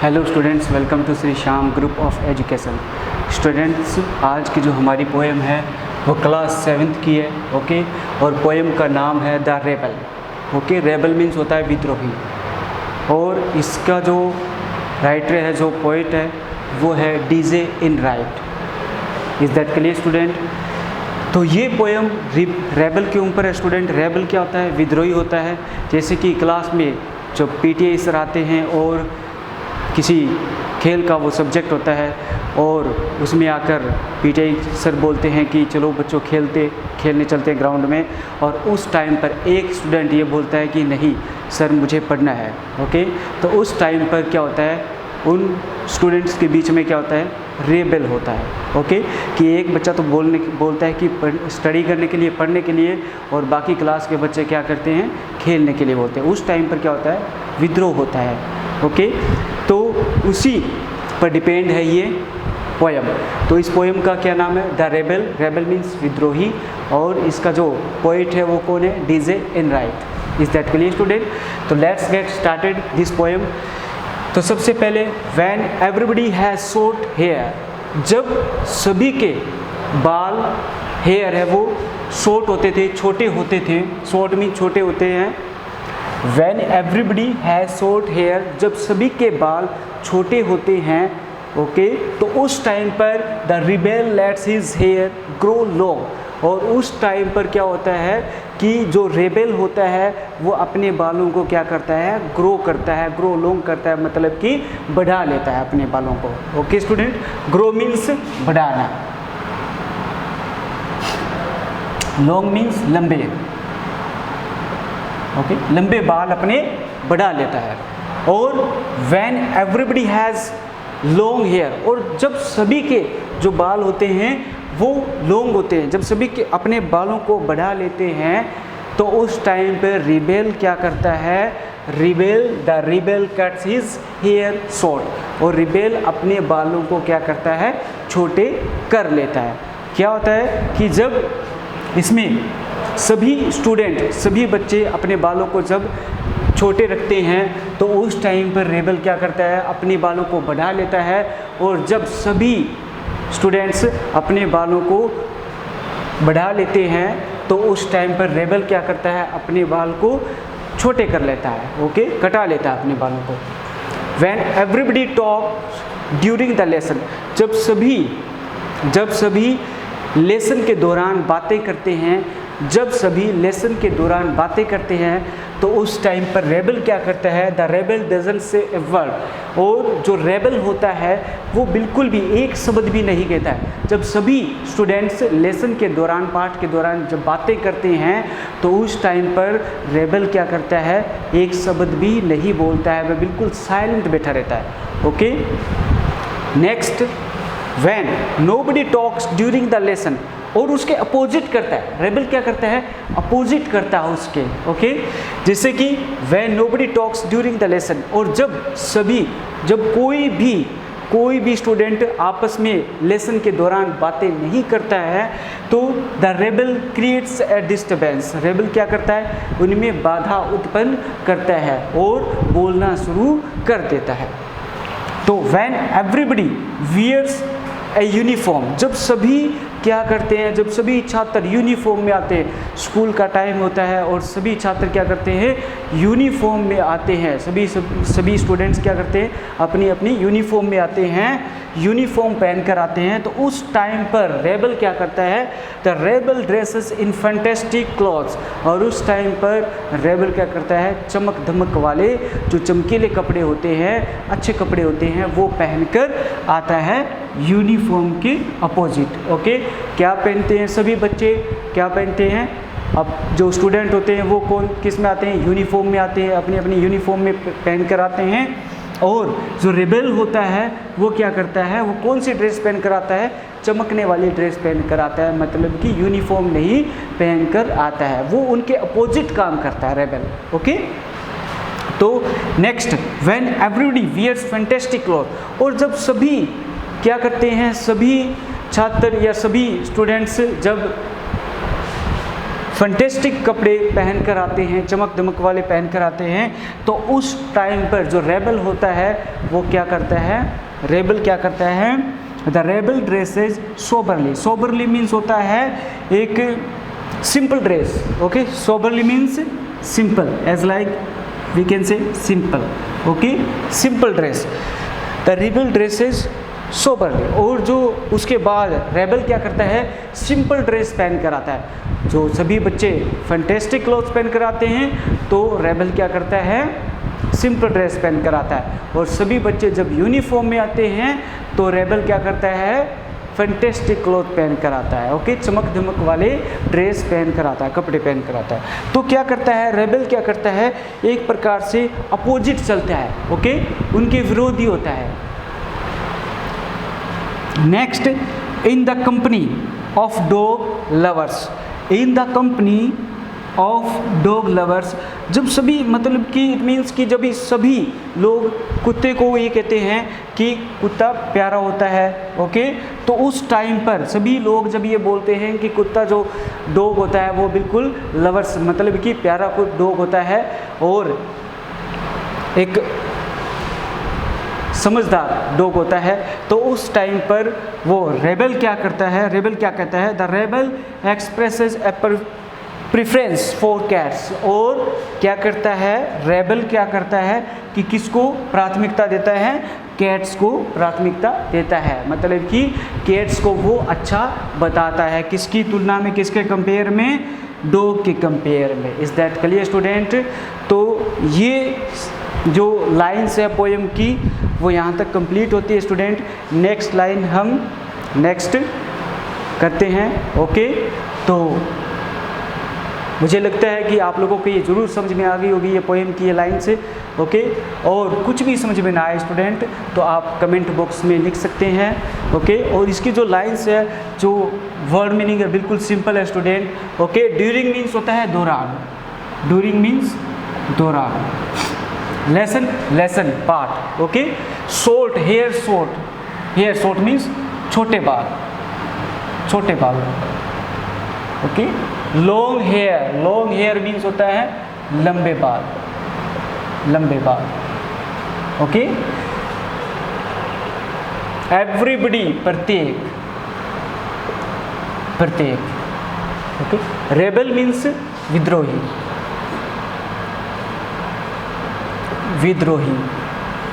Hello students, welcome to Shri Shyam group of education. Students, आज की जो हमारी पोएम है वो क्लास 7th की है। ओके, और पोएम का नाम है the rebel. Okay, rebel means होता है विद्रोही, और इसका जो राइटर है, जो पोइट है, वो है DJ Enright. Is that clear student? तो ये पोएम रेबल के ऊपर है स्टूडेंट। रेबल क्या होता है? विद्रोही होता है। जैसे कि क्लास में जो पीटीए सर आते हैं और किसी खेल का वो सब्जेक्ट होता है और उसमें आकर पीटीआई सर बोलते हैं कि चलो बच्चों खेलने चलते हैं ग्राउंड में, और उस टाइम पर एक स्टूडेंट ये बोलता है कि नहीं सर मुझे पढ़ना है। ओके, तो उस टाइम पर क्या होता है, उन स्टूडेंट्स के बीच में क्या होता है, रेबल होता है। ओके, कि एक बच्चा तो बोलता है कि स्टडी करने के लिए, पढ़ने के लिए, और बाकी क्लास के बच्चे क्या करते हैं, खेलने के लिए बोलते हैं। उस टाइम पर क्या होता है, विद्रोह होता है। ओके, तो उसी पर डिपेंड है ये पोएम। तो इस पोएम का क्या नाम है? The rebel. रेबल मीन्स विद्रोही, और इसका जो पोइट है वो कौन है? DJ Enright. Is that clear student? तो let's get started this poem. तो सबसे पहले, when everybody has short hair, जब सभी के बाल, हेयर है वो शॉर्ट होते थे, छोटे होते थे। शॉर्ट मीन छोटे होते हैं। When everybody has short hair, जब सभी के बाल छोटे होते हैं। ओके, तो उस टाइम पर the rebel lets his hair grow long, और उस टाइम पर क्या होता है कि जो रेबेल होता है वो अपने बालों को क्या करता है, ग्रो करता है, ग्रो लॉन्ग करता है, मतलब कि बढ़ा लेता है अपने बालों को। ओके स्टूडेंट, ग्रो मीन्स बढ़ाना, लॉन्ग मीन्स लंबे। ओके, लंबे बाल अपने बढ़ा लेता है। और when everybody has long hair, और जब सभी के जो बाल होते हैं वो लॉन्ग होते हैं, जब सभी के अपने बालों को बढ़ा लेते हैं, तो उस टाइम पे रिबेल क्या करता है, the rebel cuts his hair short, और रिबेल अपने बालों को क्या करता है, छोटे कर लेता है। क्या होता है कि जब इसमें सभी स्टूडेंट, सभी बच्चे अपने बालों को जब छोटे रखते हैं, तो उस टाइम पर रेबल क्या करता है, अपने बालों को बढ़ा लेता है। और जब सभी स्टूडेंट्स अपने बालों को बढ़ा लेते हैं, तो उस टाइम पर रेबल क्या करता है, अपने बाल को छोटे कर लेता है। ओके, कटा लेता है अपने बालों को। When everybody talk during the lesson, जब सभी लेसन के दौरान बातें करते हैं, जब सभी लेसन के दौरान बातें करते हैं, तो उस टाइम पर रेबल क्या करता है, the rebel doesn't say a word, और जो रेबल होता है वो बिल्कुल भी एक शब्द भी नहीं कहता है। जब सभी स्टूडेंट्स लेसन के दौरान, पाठ के दौरान जब बातें करते हैं, तो उस टाइम पर रेबल क्या करता है, एक शब्द भी नहीं बोलता है, वह बिल्कुल साइलेंट बैठा रहता है। Okay, next, when nobody talks during the lesson, और उसके अपोजिट करता है, रेबल क्या करता है, अपोजिट करता है उसके। ओके, जैसे कि when nobody talks during the lesson, और जब कोई भी स्टूडेंट आपस में लेसन के दौरान बातें नहीं करता है, तो the rebel creates a disturbance, rebel क्या करता है, उनमें बाधा उत्पन्न करता है और बोलना शुरू कर देता है। तो when everybody wears a uniform, जब सभी क्या करते हैं, जब सभी छात्र यूनिफॉर्म में आते हैं, स्कूल का टाइम होता है और सभी छात्र क्या करते हैं, यूनिफॉर्म में आते हैं, सभी स्टूडेंट्स क्या करते हैं, अपनी अपनी यूनिफॉर्म में आते हैं, यूनिफॉर्म पहनकर आते हैं, तो उस टाइम पर रेबल क्या करता है, the rebel dresses in fantastic clothes, और उस टाइम पर रेबल क्या करता है, चमक धमक वाले जो चमकीले कपड़े होते हैं, अच्छे कपड़े होते हैं, वो पहनकर आता है यूनिफॉर्म के अपोजिट। ओके, क्या पहनते हैं सभी बच्चे, क्या पहनते हैं, अब जो स्टूडेंट होते हैं वो किस में आते हैं, यूनिफॉर्म में आते हैं, अपनी अपनी यूनिफॉर्म में पहन कर आते हैं। और जो रेबल होता है वो क्या करता है, वो कौन सी ड्रेस पहन कर आता है, चमकने वाली ड्रेस पहन कर आता है, मतलब कि यूनिफॉर्म नहीं पहन कर आता है, वो उनके अपोजिट काम करता है रेबल। ओके, तो next, when everybody wears fantastic cloth, और जब सभी क्या करते हैं, सभी छात्र या सभी स्टूडेंट्स जब फंटेस्टिक कपड़े पहन कर आते हैं, चमक दमक वाले पहन कर आते हैं, तो उस टाइम पर जो रेबल होता है वो क्या करता है, रेबल क्या करता है, the rebel dresses soberly. Soberly means होता है एक simple dress, okay, soberly means simple, as like we can say simple, okay, simple dress, the rebel dresses soberly. और जो उसके बाद रेबल क्या करता है, सिंपल ड्रेस पहन कर आता है। जो सभी बच्चे फैंटेस्टिक क्लॉथ्स पहन कर आते हैं तो रेबल क्या करता है, सिंपल ड्रेस पहन कर आता है। और सभी बच्चे जब यूनिफॉर्म में आते हैं तो रेबल क्या करता है, फैंटेस्टिक क्लॉथ पहन कर आता है, ओके, चमक धमक वाले ड्रेस पहन कर आता है, कपड़े पहन कर आता है। तो क्या करता है, रेबल क्या करता है, एक प्रकार से अपोजिट चलता है, ओके, उनके विरोधी होता है। Next, in the company of dog lovers, in the company of dog lovers, जब सभी मतलब कि इट मीन्स कि जब सभी लोग कुत्ते को ये कहते हैं कि कुत्ता प्यारा होता है, ओके, तो उस टाइम पर सभी लोग जब ये बोलते हैं कि कुत्ता जो डॉग होता है वो बिल्कुल लवर्स मतलब कि प्यारा डॉग होता है और एक समझदार डॉग होता है, तो उस टाइम पर वो रेबल क्या करता है, रेबल क्या कहता है, the rebel expresses A preference for cats. और क्या करता है, रेबल क्या करता है कि किसको प्राथमिकता देता है, कैट्स को प्राथमिकता देता है, मतलब कि कैट्स को वो अच्छा बताता है, किसकी तुलना में, किसके कंपेयर में, डॉग के कंपेयर में। Is that clear student? तो ये जो लाइन्स है पोएम की वो यहाँ तक कंप्लीट होती है स्टूडेंट। नेक्स्ट लाइन हम नेक्स्ट करते हैं, ओके। तो मुझे लगता है कि आप लोगों को ये ज़रूर समझ में आ गई होगी ये पोएम की ये लाइन से, ओके। और कुछ भी समझ में ना आए स्टूडेंट तो आप कमेंट बॉक्स में लिख सकते हैं, ओके। और इसकी जो लाइन्स है, जो वर्ड मीनिंग है, बिल्कुल सिंपल है स्टूडेंट, ओके। ड्यूरिंग मीन्स होता है दौरान, ड्यूरिंग मीन्स दौरान। Lesson, lesson part, okay. Short, hair short, hair short means छोटे बाल, छोटे बाल, okay. Long hair, long hair means होता है लंबे बाल, लंबे बाल, ओके। एवरीबडी, प्रत्येक, प्रत्येक, ओके। रेबल मीन्स विद्रोही, विद्रोही,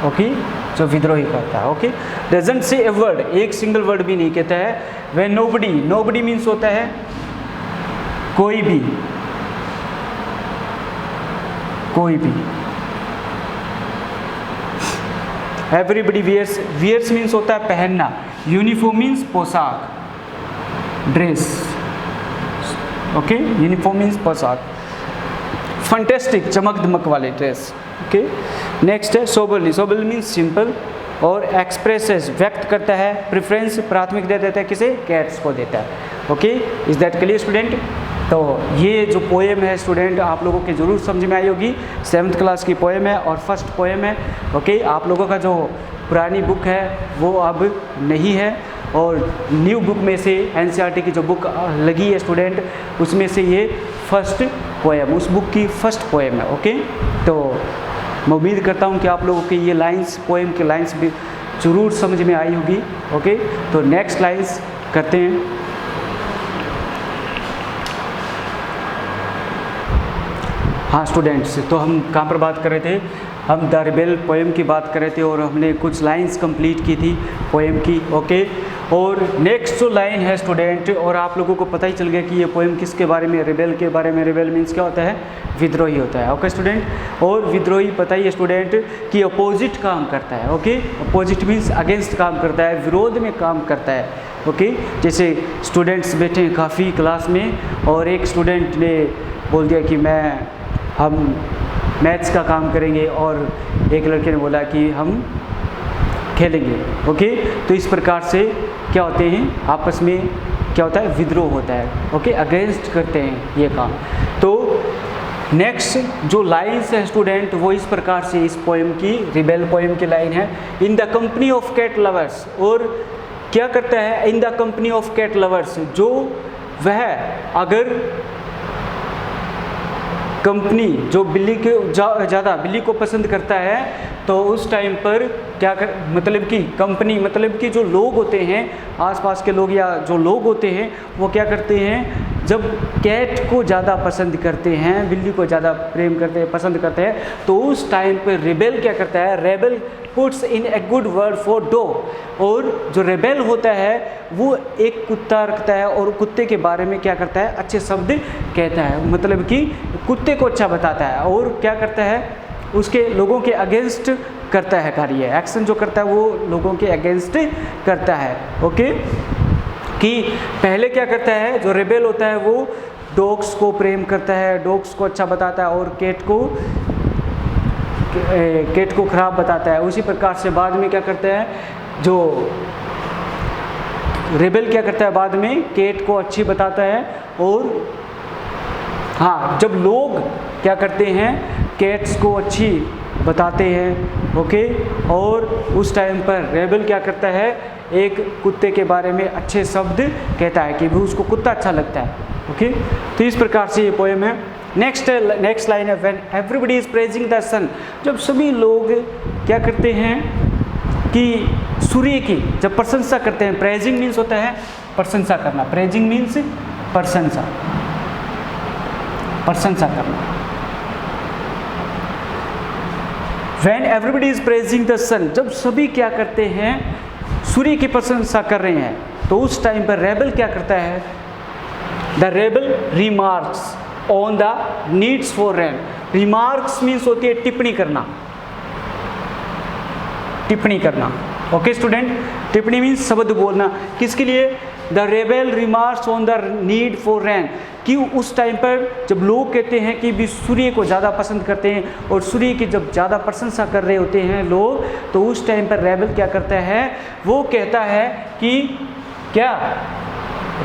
ओके, जो विद्रोही करता है, okay. Doesn't say a word, एक सिंगल वर्ड भी नहीं कहता है। व्हेन नोबडी, नोबडी मीन्स होता है कोई भी, कोई भी। एवरीबडी वियर्स, वियर्स मीन्स होता है पहनना। यूनिफॉर्म मीन्स पोशाक, ड्रेस, ओके, यूनिफॉर्म मीन्स पोशाक। फंटेस्टिक, चमक दमक वाले ड्रेस, ओके। नेक्स्ट है सोबरली, सोबरली मीन्स सिंपल और एक्सप्रेसेस, व्यक्त करता है, प्रेफरेंस, प्राथमिकता देता है, किसे, कैट्स को देता है, okay. Is that clear student? तो ये जो पोएम है स्टूडेंट आप लोगों के ज़रूर समझ में आई होगी। 7th क्लास की पोएम है और फर्स्ट पोएम है, ओके। आप लोगों का जो पुरानी बुक है वो अब नहीं है और न्यू बुक में से NCERT की जो बुक लगी है स्टूडेंट उसमें से ये फर्स्ट पोएम, उस बुक की फर्स्ट पोएम है, ओके। तो मैं उम्मीद करता हूँ कि आप लोगों की ये लाइंस, पोएम की लाइंस भी ज़रूर समझ में आई होगी, ओके। तो नेक्स्ट लाइंस करते हैं। हाँ स्टूडेंट्स, तो हम कहाँ पर बात कर रहे थे, हम द रिबेल पोएम की बात कर रहे थे और हमने कुछ लाइंस कंप्लीट की थी पोएम की, ओके। और नेक्स्ट जो लाइन है स्टूडेंट, और आप लोगों को पता ही चल गया कि ये पोएम किसके बारे में, रिबेल के बारे में। रिबेल मीन्स क्या होता है, विद्रोही होता है, ओके स्टूडेंट। और विद्रोही पता ही है स्टूडेंट कि अपोजिट काम करता है, ओके। अपोजिट मीन्स अगेंस्ट काम करता है, विरोध में काम करता है, ओके। जैसे स्टूडेंट्स बैठे हैं काफ़ी क्लास में और एक स्टूडेंट ने बोल दिया कि हम मैथ्स का काम करेंगे और एक लड़के ने बोला कि हम खेलेंगे, ओके। तो इस प्रकार से क्या होते हैं, आपस में क्या होता है, विद्रोह होता है, ओके, अगेंस्ट करते हैं ये काम। तो नेक्स्ट जो लाइन्स है स्टूडेंट वो इस प्रकार से इस पोएम की, रिबेल पोएम की लाइन है, in the company of cat lovers. और क्या करता है, in the company of cat lovers, जो वह अगर कंपनी जो बिल्ली के ज़्यादा बिल्ली को पसंद करता है, तो उस टाइम पर क्या कर मतलब कि कंपनी मतलब कि जो लोग होते हैं आसपास के लोग या जो लोग होते हैं वो क्या करते हैं, जब कैट को ज़्यादा पसंद करते हैं, बिल्ली को ज़्यादा प्रेम करते हैं, पसंद करते हैं, तो उस टाइम पर रेबेल क्या करता है, rebel puts in a good word for dog. और जो रेबेल होता है वो एक कुत्ता रखता है और कुत्ते के बारे में क्या करता है, अच्छे शब्द कहता है, मतलब कि कुत्ते को अच्छा बताता है और क्या करता है, उसके लोगों के अगेंस्ट करता है कार्य, एक्शन जो करता है वो लोगों के अगेंस्ट करता है। ओके, कि पहले क्या करता है, जो रेबेल होता है वो डॉग्स को प्रेम करता है, डॉग्स को अच्छा बताता है और कैट को खराब बताता है। उसी प्रकार से बाद में क्या करता है, जो रेबेल क्या करता है, बाद में कैट को अच्छी बताता है। और हाँ, जब लोग क्या करते हैं, कैट्स को अच्छी बताते हैं, ओके, और उस टाइम पर रेबेल क्या करता है, एक कुत्ते के बारे में अच्छे शब्द कहता है कि भी उसको कुत्ता अच्छा लगता है। ओके, तो इस प्रकार से ये पोएम है। नेक्स्ट लाइन है, when everybody is praising the sun, जब सभी लोग क्या करते हैं कि सूर्य की जब प्रशंसा करते हैं, प्रेजिंग मीन्स होता है प्रशंसा करना, प्रेजिंग मीन्स प्रशंसा करना। When everybody is praising the sun, जब सभी क्या करते हैं, सूर्य की प्रशंसा कर रहे हैं, तो उस टाइम पर रेबेल क्या करता है, the rebel remarks on the needs for rain. Remarks means होती है टिप्पणी करना। ओके स्टूडेंट, टिप्पणी मीन्स शब्द बोलना, किसके लिए, the rebel remarks on the need for rain, कि उस टाइम पर जब लोग कहते हैं कि भी सूर्य को ज़्यादा पसंद करते हैं और सूर्य की जब ज़्यादा प्रशंसा कर रहे होते हैं लोग, तो उस टाइम पर रेबेल क्या करता है, वो कहता है कि क्या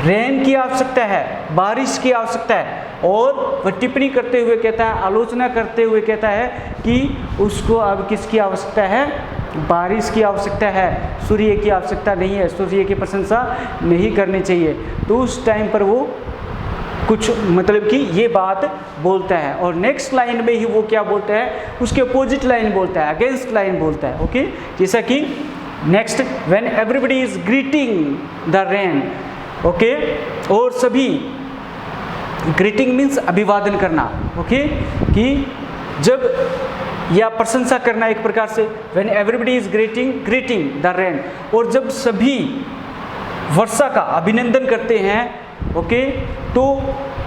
रेन की आवश्यकता है, बारिश की आवश्यकता है। और वह टिप्पणी करते हुए कहता है, आलोचना करते हुए कहता है कि उसको अब किसकी आवश्यकता है, बारिश की आवश्यकता है, सूर्य की आवश्यकता नहीं है, सूर्य की प्रशंसा नहीं करनी चाहिए। तो उस टाइम पर वो कुछ मतलब कि ये बात बोलता है। और नेक्स्ट लाइन में ही वो क्या बोलता है, उसके अपोजिट लाइन बोलता है, अगेंस्ट लाइन बोलता है। ओके, जैसा कि next, when everybody is greeting the rain, okay, और सभी, ग्रीटिंग मीन्स अभिवादन करना, ओके, कि जब या प्रशंसा करना एक प्रकार से, when everybody is greeting the rain, और जब सभी वर्षा का अभिनंदन करते हैं, ओके, तो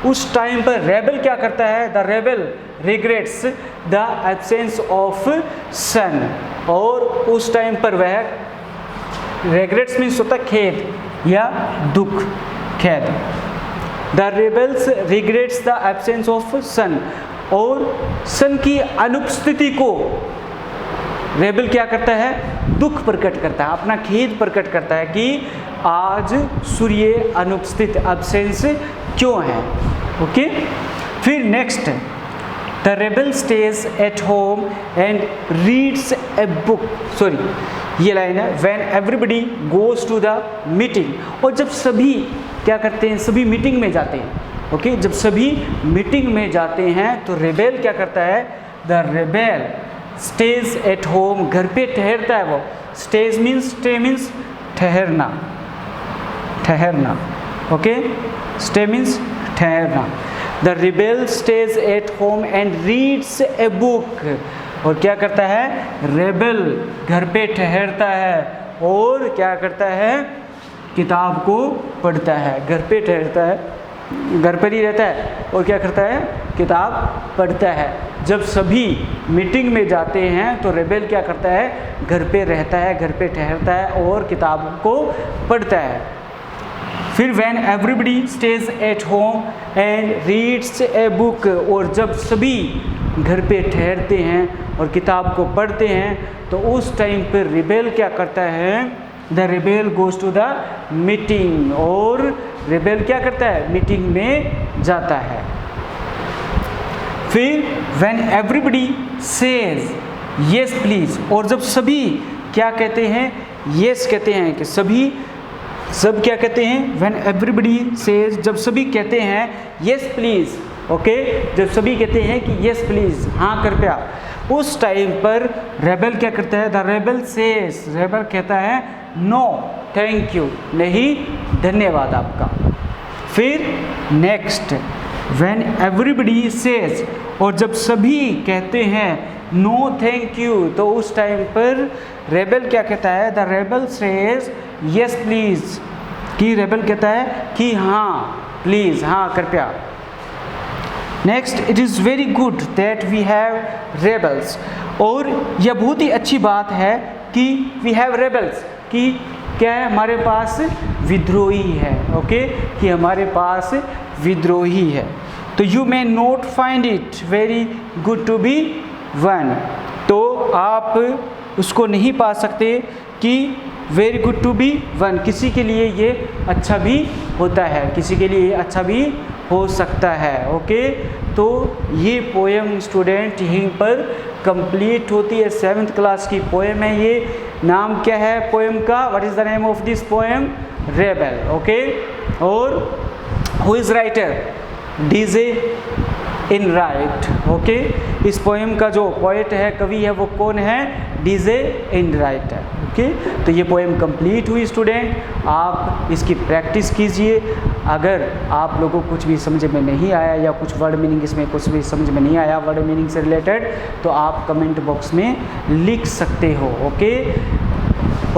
उस टाइम पर रेबेल क्या करता है, the rebel regrets the absence of sun, और उस टाइम पर वह रिग्रेट्स मीन्स होता है खेद या दुख, खेद। The rebels regrets the absence of sun, और सन की अनुपस्थिति को रेबेल क्या करता है, दुख प्रकट करता है, अपना खेद प्रकट करता है कि आज सूर्य अनुपस्थित, एब्सेंस क्यों है। ओके, फिर next, the rebel stays at home and reads a book, sorry ये लाइन है, when everybody goes to the meeting, और जब सभी क्या करते हैं, सभी मीटिंग में जाते हैं। ओके, जब सभी मीटिंग में जाते हैं तो रेबेल क्या करता है, the rebel stays at home, घर पे ठहरता है वो। स्टेज मीन्स, स्टे मीन्स ठहरना, ओके, स्टे मीन्स ठहरना। The rebel stays at home and reads a book, और क्या करता है, रेबेल घर पे ठहरता है और क्या करता है, किताब को पढ़ता है, घर पे ठहरता है, घर पर ही रहता है और क्या करता है, किताब पढ़ता है। जब सभी मीटिंग में जाते हैं तो रेबेल क्या करता है, घर पे रहता है, घर पे ठहरता है और किताब को पढ़ता है। फिर when everybody stage at home and reads a book, और जब सभी घर पे ठहरते हैं और किताब को पढ़ते हैं तो उस टाइम पर रेबेल क्या करता है, the rebel goes to the meeting, और रेबेल क्या करता है, मीटिंग में जाता है। फिर when everybody says yes please, और जब सभी क्या कहते हैं, यस कहते हैं, कि सभी सब क्या कहते हैं, व्हेन एवरीबडी सेज, जब सभी कहते हैं यस प्लीज, ओके, जब सभी कहते हैं कि यस प्लीज, हाँ कृपया, उस टाइम पर रेबल क्या करता है? द रेबल सेज, रेबल कहता है नो थैंक यू, नहीं धन्यवाद आपका। फिर नेक्स्ट, व्हेन एवरीबडी सेज, और जब सभी कहते हैं नो थैंक यू, तो उस टाइम पर रेबल क्या कहता है? The rebel says yes please, कि रेबल कहता है कि हाँ प्लीज, हाँ कृपया। Next, it is very good that we have rebels, और यह बहुत ही अच्छी बात है कि वी हैव रेबल्स, कि क्या है? हमारे पास विद्रोही है, ओके, कि हमारे पास विद्रोही है। तो you may not find it very good to be one, तो आप उसको नहीं पा सकते कि very good to be one, किसी के लिए ये अच्छा भी होता है, किसी के लिए अच्छा भी हो सकता है, ओके। तो ये पोएम स्टूडेंट यहीं पर कंप्लीट होती है, 7th क्लास की पोएम है ये। नाम क्या है पोएम का? What is the name of this poem? Rebel, okay. और who is writer? DJ Enright, okay. इस पोएम का जो पोएट है, कवि है, वो कौन है? डीजे इनराइट है, ओके। तो ये पोएम कंप्लीट हुई स्टूडेंट, आप इसकी प्रैक्टिस कीजिए। अगर आप लोगों को कुछ भी समझ में नहीं आया या कुछ वर्ड मीनिंग इसमें कुछ भी समझ में नहीं आया वर्ड मीनिंग से रिलेटेड, तो आप कमेंट बॉक्स में लिख सकते हो, ओके।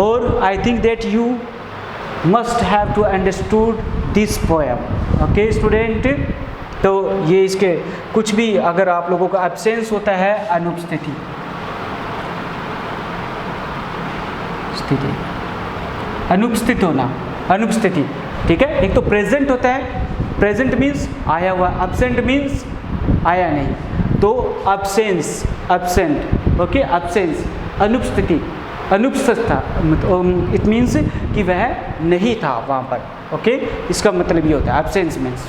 और I think that you must have to understood this poem, okay student. तो ये इसके कुछ भी अगर आप लोगों का एब्सेंस होता है, अनुपस्थिति, अनुपस्थित होना, अनुपस्थिति, ठीक है। एक तो प्रेजेंट होता है, प्रेजेंट मीन्स आया हुआ, एब्सेंट मीन्स आया नहीं, तो एब्सेंस, एब्सेंट, ओके, एब्सेंस, अनुपस्थिति, अनुपस्थित था, इट मीन्स कि वह नहीं था वहाँ पर, ओके। इसका मतलब ये होता है एब्सेंस मीन्स।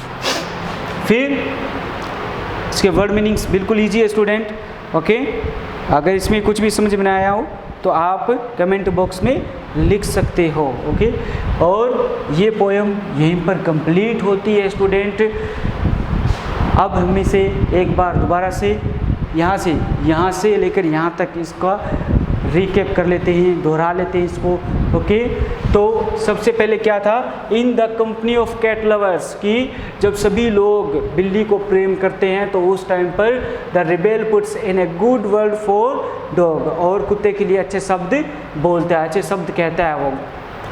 फिर इसके वर्ड मीनिंग्स बिल्कुल ईजी है स्टूडेंट, ओके। अगर इसमें कुछ भी समझ में ना आया हो तो आप कमेंट बॉक्स में लिख सकते हो, ओके। और ये पोएम यहीं पर कंप्लीट होती है स्टूडेंट। अब हम इसे एक बार दोबारा से यहाँ से लेकर यहाँ तक इसका रिकैप कर लेते हैं, दोहरा लेते हैं इसको, ओके। तो सबसे पहले क्या था? In the company of cat lovers, कि जब सभी लोग बिल्ली को प्रेम करते हैं तो उस टाइम पर the rebel puts in a good word for dog, और कुत्ते के लिए अच्छे शब्द बोलता है, अच्छे शब्द कहता है वो।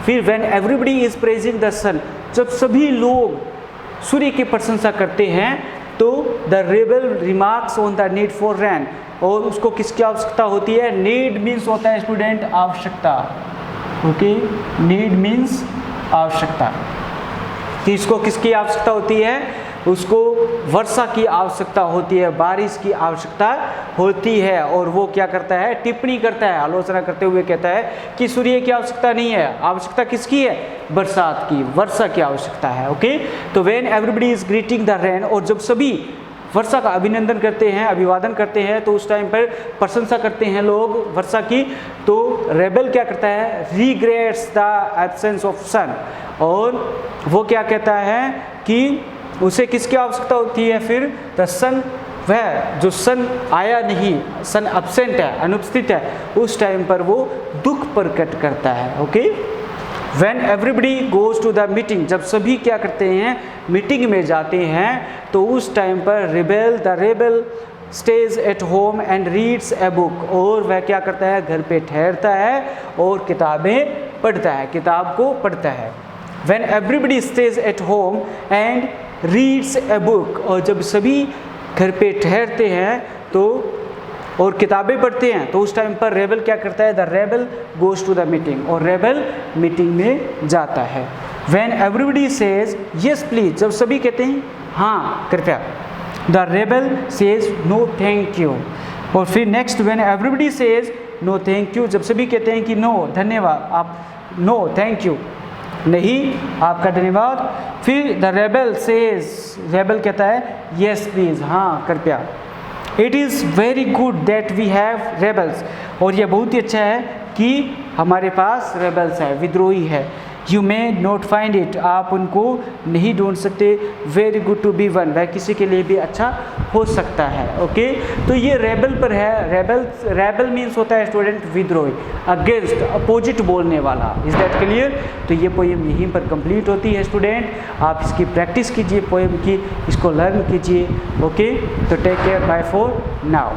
फिर when everybody is praising the sun, जब सभी लोग सूर्य की प्रशंसा करते हैं तो the rebel remarks on the need for rain, और उसको किसकी आवश्यकता होती है? नीड मीन्स होता है स्टूडेंट आवश्यकता, ओके। नीड मीन्स आवश्यकता, कि इसको किसकी आवश्यकता होती है? उसको वर्षा की आवश्यकता होती है, बारिश की आवश्यकता होती है। और वो क्या करता है? टिप्पणी करता है, आलोचना करते हुए कहता है कि सूर्य की आवश्यकता नहीं है, आवश्यकता किसकी है? बरसात की, वर्षा की आवश्यकता है, ओके। तो when everybody is greeting the rain, और जब सभी वर्षा का अभिनंदन करते हैं, अभिवादन करते हैं, तो उस टाइम पर प्रशंसा करते हैं लोग वर्षा की, तो रेबल क्या करता है? Regrets the absence of sun, और वो क्या कहता है कि उसे किसकी आवश्यकता होती है? फिर द सन, वह जो सन आया नहीं, सन एब्सेंट है, अनुपस्थित है, उस टाइम पर वो दुख प्रकट करता है, okay. When everybody goes to the meeting, जब सभी क्या करते हैं? मीटिंग में जाते हैं, तो उस टाइम पर the rebel stays at home and reads a book, और वह क्या करता है? घर पे ठहरता है और किताबें पढ़ता है, किताब को पढ़ता है। When everybody stays at home and reads a book, और जब सभी घर पे ठहरते हैं तो और किताबें पढ़ते हैं, तो उस टाइम पर रेबल क्या करता है? The rebel goes to the meeting, और रेबल मीटिंग में जाता है। When everybody says yes please, जब सभी कहते हैं हाँ कृपया, the rebel says no thank you. और फिर next, when everybody says no thank you, जब सभी कहते हैं कि नो धन्यवाद, आप नो थैंक यू, नहीं आपका धन्यवाद। फिर द रेबल सेज, रेबल कहता है यस प्लीज, हाँ कृपया। It is very good that we have rebels, और यह बहुत ही अच्छा है कि हमारे पास रेबल्स है, विद्रोही है। You may not find it, आप उनको नहीं ढूंढ सकते। Very good to be one, वह किसी के लिए भी अच्छा हो सकता है। ओके, तो ये रेबल पर है। रेबल मीन्स होता है स्टूडेंट विद्रोही, अगेंस्ट, अपोजिट बोलने वाला। Is that clear? तो ये पोएम यहीं पर कंप्लीट होती है स्टूडेंट। आप इसकी प्रैक्टिस कीजिए पोएम की, इसको लर्न कीजिए। ओके, तो take care, bye for now.